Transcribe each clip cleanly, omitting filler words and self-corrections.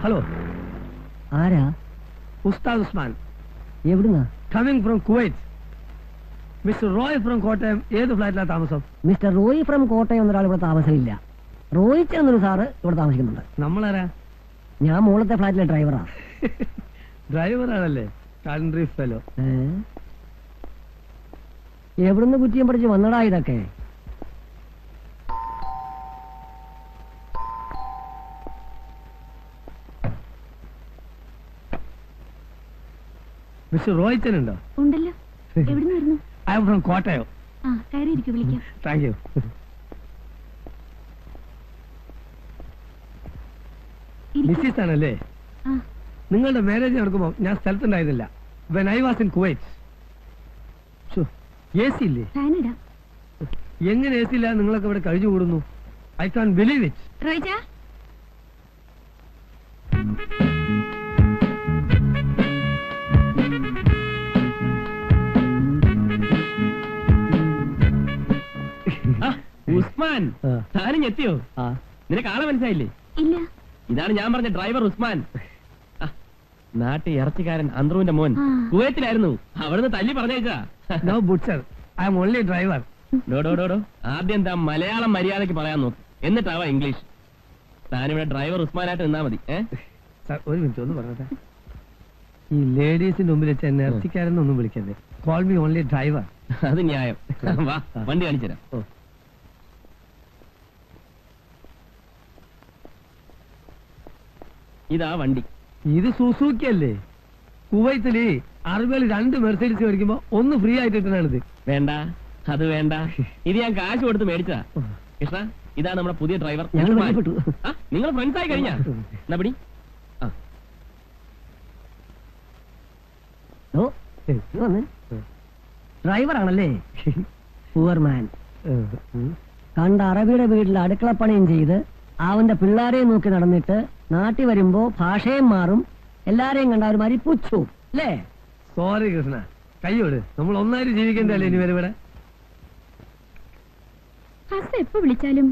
Hello, ആരാ? ഉസ്താദ് ഉസ്മാൻ. എവിടുന്നാ? Coming from Kuwait. Mister Roy from Kottayam ഏത് ഫ്ലാറ്റിലാണ് താമസം? മിസ്റ്റർ റോയ് ഫ്രം കോട്ടയം എന്നൊരാൾ ഇവിടെ താമസമില്ല. റോയിച്ച് എന്നൊരു സാറ് ഇവിടെ താമസിക്കുന്നുണ്ട്. നമ്മളാരാ? ഞാൻ മുകളത്തെ ഫ്ലാറ്റിലെ ഡ്രൈവറാ. ഡ്രൈവറാണല്ലേ? Country fellow. എവിടുന്ന് കുറ്റിയും പഠിച്ച് വന്നടാ ഇതൊക്കെ? മിസ്റ്റർ റോയിച്ചൻ ഉണ്ടോ? ഉണ്ടല്ലോ. എവിടുന്ന് വരുന്നു? I am from Kottayam. ആ, കയറിയിരിക്കും, വിളിക്കാം. Thank you. മിസ്സിസ് ആണല്ലേ? നിങ്ങളുടെ മാരേജ് നടക്കുമ്പോൾ ഞാൻ സ്ഥലത്തുണ്ടായിരുന്നില്ല. When I was in Kuwait. A C ഇല്ലേ? എങ്ങനെ എ സി ഇല്ല നിങ്ങളൊക്കെ ഇവിടെ കഴിഞ്ഞു കൂടുന്നു? I can believe it. Usman, താനും എത്തിയോ? നിനക്ക് ആളെ മനസ്സിലായില്ലേ? ഇല്ല. ഇതാണ് ഞാൻ പറഞ്ഞ ഡ്രൈവർ ഉസ്മാൻ. നാട്ടിൽ ഇറച്ചിക്കാരൻ അന്ത്രുവിന്റെ മോൻ കുവൈത്തിലായിരുന്നു. അവിടുന്ന് തല്ലി പറഞ്ഞേച്ചാ. No butcher, I am only driver. ഡോ ആദ്യം താൻ മലയാളം മര്യാദക്ക് പറയാൻ നോക്ക്, എന്നിട്ടാവാ ഇംഗ്ലീഷ്. താനിവിടെ ഡ്രൈവർ ഉസ്മാനായിട്ട് നിന്നാ മതി. സാർ ഒരു മിനിറ്റ് ഒന്ന് പറഞ്ഞേ. ഈ ലേഡീസിന്റെ മുമ്പിൽ വെച്ച് എന്നെ ഇറച്ചിക്കാരെന്നൊന്നും വിളിക്കരുത്. Call me only driver. അത് ന്യായം. വാ, വണ്ടി കാണിച്ചുതരാം. ഇതാ വണ്ടി. ഇത് സുസൂക്കി അല്ലേ? കുവൈത്തില് അറബികൾ 2 മെർസൈഡീസ് മേടിക്കുമ്പോ ഒന്ന് ഫ്രീ ആയിട്ട് കിട്ടണത്. വേണ്ട, അത് വേണ്ട. ഇത് ഞാൻ കാശ് കൊടുത്ത് മേടിച്ചതാ. കൃഷ്ണ, ഇതാണ് നമ്മുടെ പുതിയ ഡ്രൈവർ. നിങ്ങൾ ഫ്രണ്ട്സ് ആയി കഴിഞ്ഞാ? നബടി ഡ്രൈവറാണല്ലേ? പൂവർമാൻ. കണ്ട അറബിയുടെ വീട്ടിൽ അടുക്കളപ്പണിയും ചെയ്ത് അവന്റെ പിള്ളേരെയും നോക്കി നടന്നിട്ട് നാട്ടിൽ വരുമ്പോ ഭാഷയും മാറും, എല്ലാരെയും കണ്ട ഒരു മാതിരി പുച്ചു അല്ലേ? സോറി കൃഷ്ണ, കയ്യോട്. നമ്മൾ ഒന്നായിട്ട് ജീവിക്കണ്ടല്ലേ ഇനി വരെ ഇവിടെ? ഹസ് എപ്പോ വിളിച്ചാലും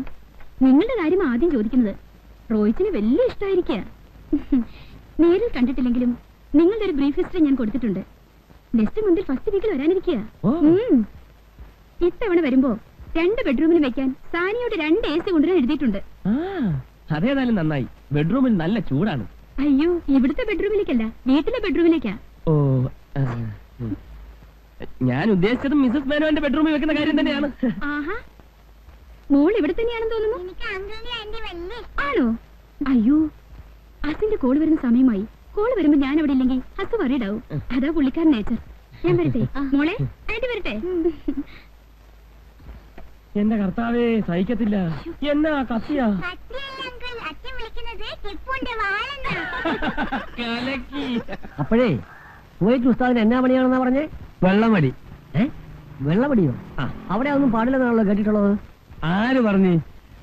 നിങ്ങളുടെ കാര്യം ആദ്യം ചോദിക്കുന്നത്. റോയിച്ചിന് വലിയ ഇഷ്ടമായിരിക്കുക. നേരിൽ കണ്ടിട്ടില്ലെങ്കിലും നിങ്ങളുടെ ഒരു ബ്രീഫ് ഹിസ്റ്ററി ഞാൻ കൊടുത്തിട്ടുണ്ട്. നെക്സ്റ്റ് മന്തിൽ ഫസ്റ്റ് വീക്കിൽ വരാനിരിക്കുക. ഇത്തവണ വരുമ്പോ 2 ബെഡ്റൂമിന് വെക്കാൻ സാനിയോട് 2 AC കൊണ്ടുവരാൻ എഴുതിയിട്ടുണ്ട്. അതേതായാലും നന്നായി. ബെഡ്റൂമിൽ നല്ല ചൂടാണ്. അയ്യോ, ഇവിടുത്തെ ബെഡ്റൂമിലേക്കല്ല, വീട്ടിലെ ബെഡ്റൂമിലേക്കാ. ഓ, ഞാൻ ഉദ്ദേശിച്ചത് മിസസ് മേനോന്റെ ബെഡ്റൂമിൽ വെക്കുന്ന കാര്യം തന്നെയാണ്. ആഹാ, മോൾ ഇവിടെ തന്നെയാണെന്ന് തോന്നുന്നു. ആണോ? അയ്യോ, ഹസിന്റെ കോള് വരുന്ന സമയമായി. കോള് വരുമ്പോ ഞാൻ അവിടെ ഇല്ലെങ്കിൽ ഹസ് വറീഡാവും. അതാ പുള്ളിക്കാരൻ നേച്ചർ. ഞാൻ വരട്ടെ മോളെ? ആന്റി വരട്ടെ? എന്റെ കർത്താവേ, സഹിക്കത്തില്ല. എന്നാ കത്തിയാ? അപ്പോഴേ കുവൈറ്റ് ഉസ്താദിന് എന്നാ പണിയാണെന്നാ പറഞ്ഞേ? വെള്ളമടി. വെള്ളമടിയോ? അവിടെ ഒന്നും പാടില്ലെന്നാണല്ലോ കേട്ടിട്ടുള്ളത്. ആര് പറഞ്ഞു?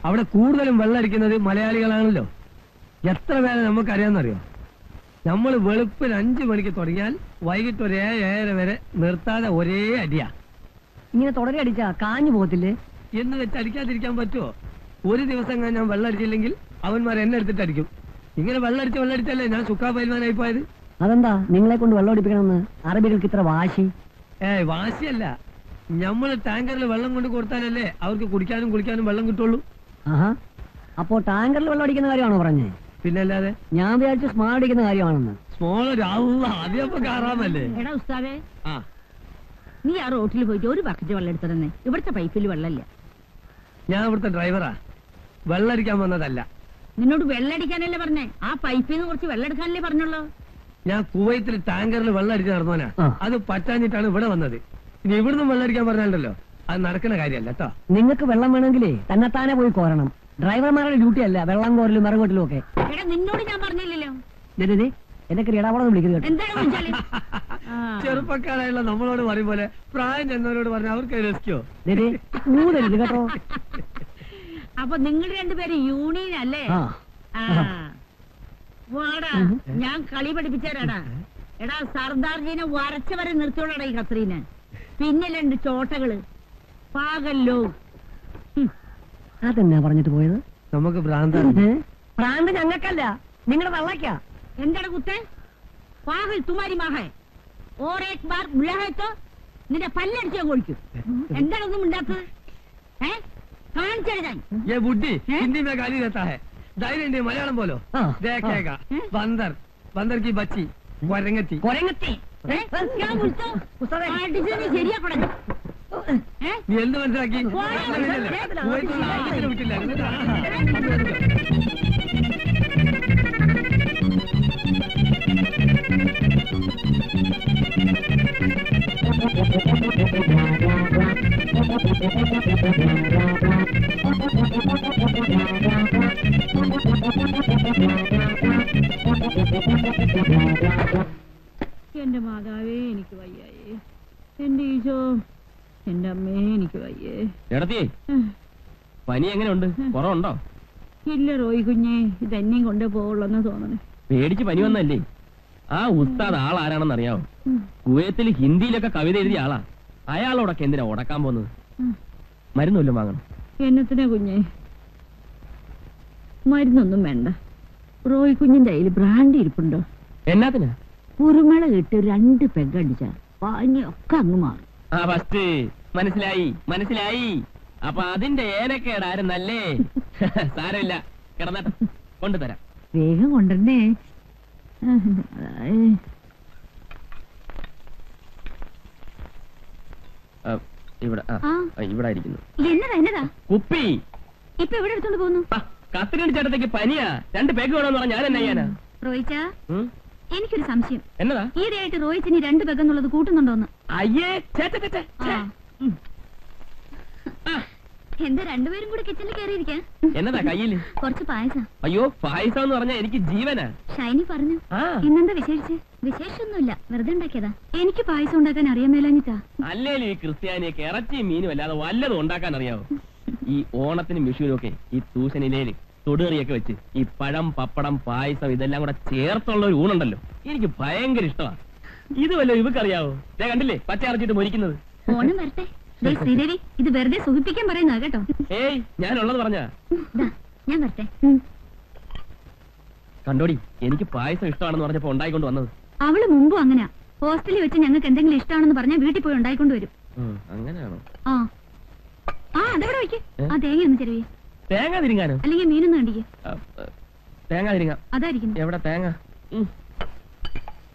അവിടെ കൂടുതലും വെള്ളമടിക്കുന്നത് മലയാളികളാണല്ലോ. എത്ര പേരെ നമുക്കറിയാമെന്നറിയോ? നമ്മൾ വെളുപ്പിന് 5 മണിക്ക് തുടങ്ങിയാൽ വൈകിട്ട് ഒരു 7-7:30 വരെ നിർത്താതെ ഒരേ അടിയാ. ഇങ്ങനെ തുടരെ അടിച്ചാ കാഞ്ഞു പോകത്തില്ലേ? എന്ന് വെച്ച് അടിക്കാതിരിക്കാൻ പറ്റുമോ? ഒരു ദിവസം ഞാൻ വെള്ളം അടിച്ചില്ലെങ്കിൽ അവന്മാർ എന്നെ എടുത്തിട്ട് അടിക്കും. ഇങ്ങനെ വെള്ളമടിച്ചല്ലേ ഞാൻ സുക്കാ പൈൽവാനായി പോയത്. അതെന്താ നിങ്ങളെ കൊണ്ട് വെള്ളം അടിപ്പിക്കണമെന്ന് അറബികൾക്ക് ഇത്ര വാശി? വാശിയല്ല, നമ്മള് ടാങ്കറിൽ വെള്ളം കൊണ്ട് കൊടുത്താലല്ലേ അവർക്ക് കുടിക്കാനും കുളിക്കാനും വെള്ളം കിട്ടുള്ളൂ. ആഹാ, അപ്പോ ടാങ്കറിൽ വെള്ളം അടിക്കുന്ന കാര്യമാണോ പറഞ്ഞേ? പിന്നല്ലാതെ. ഞാൻ വിചാരിച്ചു സ്മാൾ അടിക്കുന്ന കാര്യമാണെന്ന്. സ്മോൾ ആദ്യമൊക്കെ കാറാമല്ലേ? എടാ ഉസ്താദേ, നീ ആ റോട്ടിൽ പോയിട്ട് ഒരു ബക്കറ്റ് വെള്ളം എടുത്തതെന്നേ. ഇവിടുത്തെ പൈപ്പിൽ വെള്ളമില്ല. ഞാൻ ഇവിടുത്തെ ഡ്രൈവറാ, വെള്ളടിക്കാൻ വന്നതല്ല. നിന്നോട് വെള്ളടിക്കാനല്ലേ പറഞ്ഞേ? ആ പൈപ്പിൽ നിന്ന് കുറച്ച് വെള്ളം എടുക്കാനല്ലേ പറഞ്ഞുള്ളൂ. ഞാൻ കുവൈത്തിൽ ടാങ്കറിൽ വെള്ളം അടിച്ച് നടന്നവനാ. അത് പറ്റാഞ്ഞിട്ടാണ് ഇവിടെ വന്നത്. ഇനി ഇവിടുന്ന് വെള്ളം അടിക്കാൻ പറഞ്ഞാലോ അത് നടക്കുന്ന കാര്യമല്ല കേട്ടോ. നിങ്ങൾക്ക് വെള്ളം വേണമെങ്കിലേ തന്നെത്താനെ പോയി കോരണം. ഡ്രൈവർമാരുടെ ഡ്യൂട്ടി അല്ല വെള്ളം കോരലും മറങ്ങോട്ടിലും ഒക്കെ. എടാ നിന്നോട് ഞാൻ പറഞ്ഞില്ലല്ലോ. എന്നെ ഇടപാടെന്ന് വിളിക്കുന്നത് കേട്ടോ. എന്താണ് വിളിച്ചാല്? ചെറുപ്പക്കാരായുള്ള നമ്മളോട് പറയും പോലെ പ്രായം ചെന്നവരോട് പറഞ്ഞ അവർക്ക് രസിക്കോ? ഊതരുത് കേട്ടോ. അപ്പൊ നിങ്ങൾ രണ്ടുപേരും യൂണിയൻ അല്ലേ? ആ. വാടാ, ഞാൻ കളി പഠിപ്പിച്ചാരാടാ. എടാ സർദാർജീനെ വരച്ചവരെ നിർത്തിയോടാ ഈ കത്രീന്. പിന്നെ രണ്ട് ചോട്ടകള് പാകല്ലോ. അതെന്നാ പറഞ്ഞിട്ട് പോയത്? നമുക്ക് ഭ്രാന്താണ്. പ്രാന്ത് ഞങ്ങൾക്കല്ല, നിങ്ങളുടെ തള്ളക്കാ. എന്താണ് കുത്തേ? പാകൽ തുമാരി മാഹേ ഓർ ഏക് ബാർ ബുലാഹേത്തോ നിന്റെ പല്ലടിച്ച് ഞാൻ കൊഴിക്കും. എന്താണൊന്നും ഉണ്ടാത്തത്? കാണിച്ചത് ഞാൻ. ये बुड्ढी हिंदी में गाली देता है, धैर्य नहीं मलयालम बोलो. देखेगा बंदर, बंदर की बच्ची कोरंगती. കൊരങ്ങത്തി. ഞാൻ വിളിച്ചോ? അടിച്ച് നീ ശരിയാക്കണം. നീ എന്ത് മനസ്സിലാക്കി? കുവൈത്തുള്ള ആവശ്യത്തിന് വിട്ടില്ല. എന്റെ മാതാവേ എനിക്ക് വയ്യായേ, എന്റെ ഈശോ, എന്റെ അമ്മേ എനിക്ക് വയ്യേ. എടത്തി പനി എങ്ങനെയുണ്ട്? കുറവുണ്ടോ? ഇല്ല റോയി കുഞ്ഞേ, ഇതെന്നെയും കൊണ്ടേ പോവുള്ളെന്ന് തോന്നണേ. പേടിച്ച് പനി വന്നല്ലേ? ആ ഉസ്താദ് ആളാരാണെന്ന് അറിയാവോ? കുവൈത്തിൽ ഹിന്ദിയിലൊക്കെ കവിത എഴുതിയ ആളാ. അയാളോടൊക്കെ എന്തിനാ ഉടക്കാൻ പോകുന്നത്? മരുന്നൊല്ലും വാങ്ങണം. എന്നത്തിനാ കുഞ്ഞേ? മരുന്നൊന്നും വേണ്ട. റോയി കുഞ്ഞിന്റെ കയ്യിൽ ബ്രാൻഡി ഇരിപ്പുണ്ടോ? എന്നാത്തിനാ? കുരുമള ഇട്ട് 2 പെഗടിച്ച പനിയൊക്കെ അങ്ങ് മാറും. ആ ഫസ്റ്റ് മനസ്സിലായി മനസ്സിലായി. അപ്പൊ അതിന്റെ ഏനക്കേടായിരുന്നല്ലേ? സാരമില്ല, കിടന്നട്ടെ, കൊണ്ടുതരാം. വേഗം കൊണ്ടുവരണേ. ഇവിടെ ഇവിടെ ഇരിക്കുന്നു. എന്നതാ എന്നതാ കുപ്പി ഇപ്പൊ എവിടെ എടുത്തോണ്ട് പോകുന്നു? കത്തിരണ്ട് ചേട്ടത്തേക്ക് പനിയാ. 2 പേക്ക് വേണമെന്ന് പറഞ്ഞാൽ ഞാൻ എന്നാ ചെയ്യാനാ? റോയിച്ച, എനിക്കൊരു സംശയം. എന്നതാ? ഈയിടെയായിട്ട് റോയിച്ചിനി 2 പെഗെന്നുള്ളത് കൂട്ടുന്നുണ്ടോന്ന്? അയ്യേ, എന്താ രണ്ടുപേരും കൂടെ കിച്ചണിൽ കയറിയിരിക്കാ? എന്നതാ കയ്യില്? കുറച്ച് പായസം. അയ്യോ, പായസം എന്ന് പറഞ്ഞാ എനിക്ക് ജീവനാ. ഷൈനി പറഞ്ഞു. ഇന്നെന്താ വിശേഷിച്ച്? വിശേഷമൊന്നുമില്ല, വെറുതെ ഉണ്ടാക്കിയതാ. എനിക്ക് പായസം ഉണ്ടാക്കാൻ അറിയാൻ മേലാഞ്ഞിട്ടാ. അല്ലേലും ഈ ക്രിസ്ത്യാനിയൊക്കെ ഇറച്ചിയും മീനും അല്ലാതെ വല്ലതും ഉണ്ടാക്കാൻ അറിയാവോ? ഈ ഓണത്തിനും വിഷുവിനും ഒക്കെ ഈ തൂശനിലേല് തൊടുകറിയൊക്കെ വെച്ച് ഈ പഴം, പപ്പടം, പായസം ഇതെല്ലാം കൂടെ ചേർത്തുള്ള ഒരു ഊണുണ്ടല്ലോ, എനിക്ക് ഭയങ്കര ഇഷ്ടമാണ്. ഇത് വല്ലോ ഇവക്കറിയാവോ? ഞാൻ കണ്ടില്ലേ പച്ച അരച്ചിട്ട് മൊരിക്കുന്നത്. ഓണം വരട്ടെ. ശ്രീദേവി, ഇത് വെറുതെ സുഖിപ്പിക്കാൻ പറയുന്ന കേട്ടോ. ഏയ്, ഞാനുള്ളത് പറഞ്ഞാ. ഞാൻ വരട്ടെ. കണ്ടോടി, എനിക്ക് പായസം ഇഷ്ടമാണെന്ന് പറഞ്ഞപ്പോ ഉണ്ടായിക്കൊണ്ട് വന്നത്. അവള് മുമ്പും അങ്ങനെയാ. ഹോസ്റ്റലിൽ വെച്ച് ഞങ്ങൾക്ക് എന്തെങ്കിലും ഇഷ്ടമാണെന്ന് പറഞ്ഞാൽ വീട്ടിൽ പോയി ഉണ്ടായിക്കൊണ്ട് വരും. അങ്ങനെയാണോ? അതെവിടെ വയ്ക്ക്. ആ തേങ്ങ ഒന്ന് ചെറിയ. തേങ്ങ തിരിങ്ങാനോ? അല്ലെങ്കിൽ മീനൊന്നും കണ്ടിക്ക്. തേങ്ങ തിരിങ്ങാം. അതായിരിക്കും. എവിടെ തേങ്ങ?